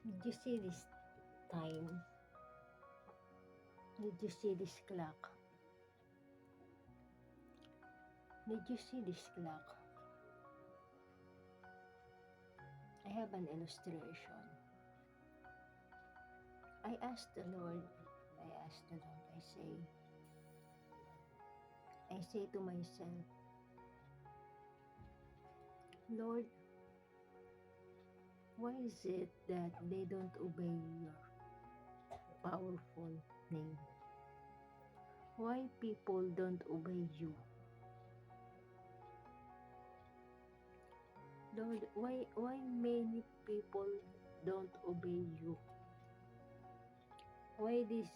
Did you see this time? Did you see this clock? Did you see this clock? I have an illustration. I asked the Lord, I say to myself, Lord, why is it that they don't obey your powerful name? Why people don't obey you? Lord, why many people don't obey you? Why is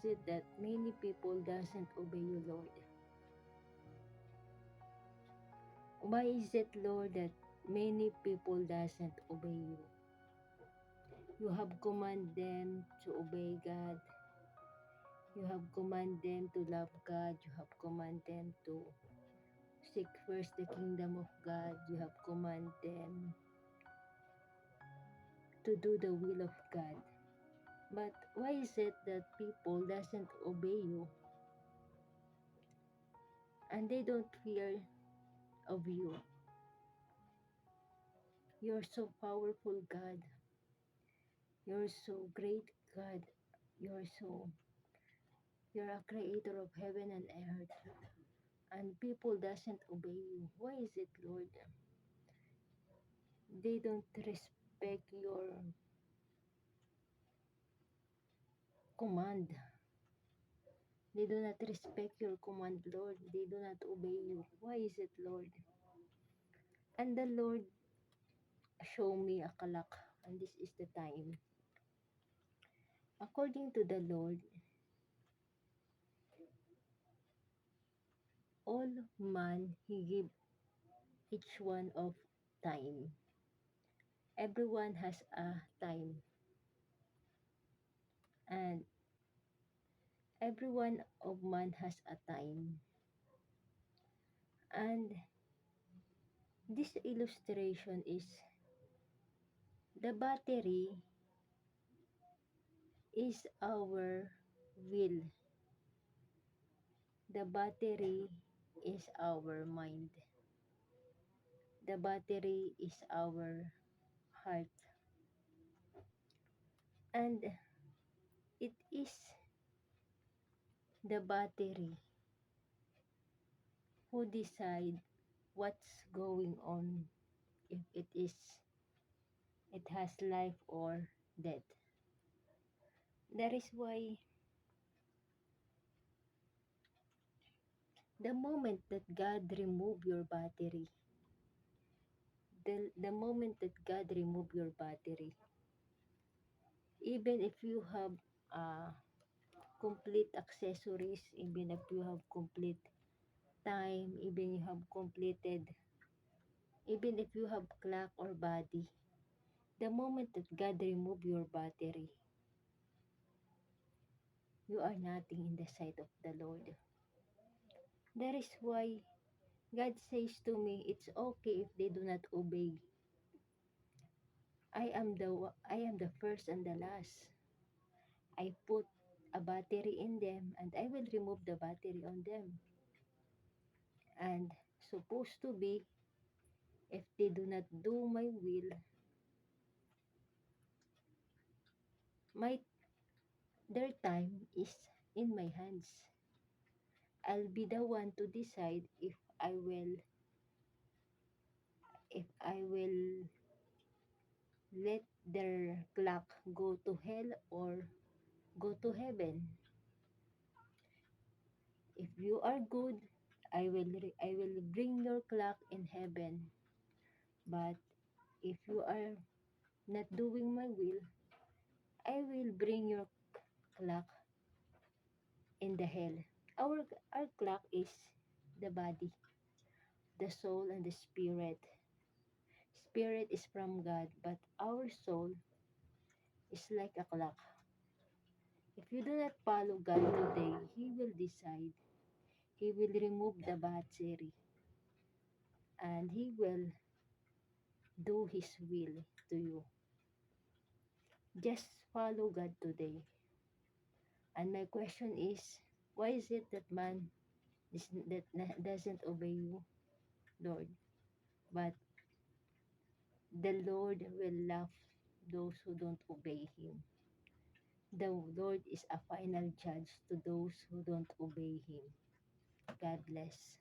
it that many people doesn't obey you, Lord? Why is it, Lord, that many people doesn't obey you? You have commanded them to obey God. You have commanded them to love God. You have commanded them to seek first the kingdom of God. You have commanded them to do the will of God. But why is it that people doesn't obey you and they don't fear of you? You're so powerful, God. You're so great, God. You're so You're a creator of heaven and earth, and people doesn't obey you. Why is it, Lord? They don't respect your command. They do not respect your command, Lord. They do not obey you. Why is it, Lord? And the Lord show me a clock, and this is the time. According to the Lord, all man He give each one of time. Everyone has a time, and every one of man has a time. And this illustration is the battery is our will. The battery is our mind. The battery is our heart. And it is the battery who decide what's going on, if it has life or death. That is why the moment that God remove your battery, the moment that God remove your battery, even if you have complete accessories, even if you have complete time, even you have completed, even if you have clock or body, the moment that God remove your battery, you are nothing in the sight of the Lord. That is why God says to me, it's okay if they do not obey. I am the first and the last. I put a battery in them and I will remove the battery on them. And supposed to be, if they do not do my will, my their time is in my hands. I'll be the one to decide if I will let their clock go to hell or go to heaven. If you are good, I will bring your clock in heaven. But if you are not doing my will, I will bring your clock in the hell. Our our clock is the body, the soul, and the spirit. Spirit is from God, but our soul is like a clock. If you do not follow God today, He will decide. He will remove the battery and He will do His will to you. Just follow God today. And my question is, why is it that man doesn't obey you, Lord? But the Lord will love those who don't obey Him. The Lord is a final judge to those who don't obey Him. God bless.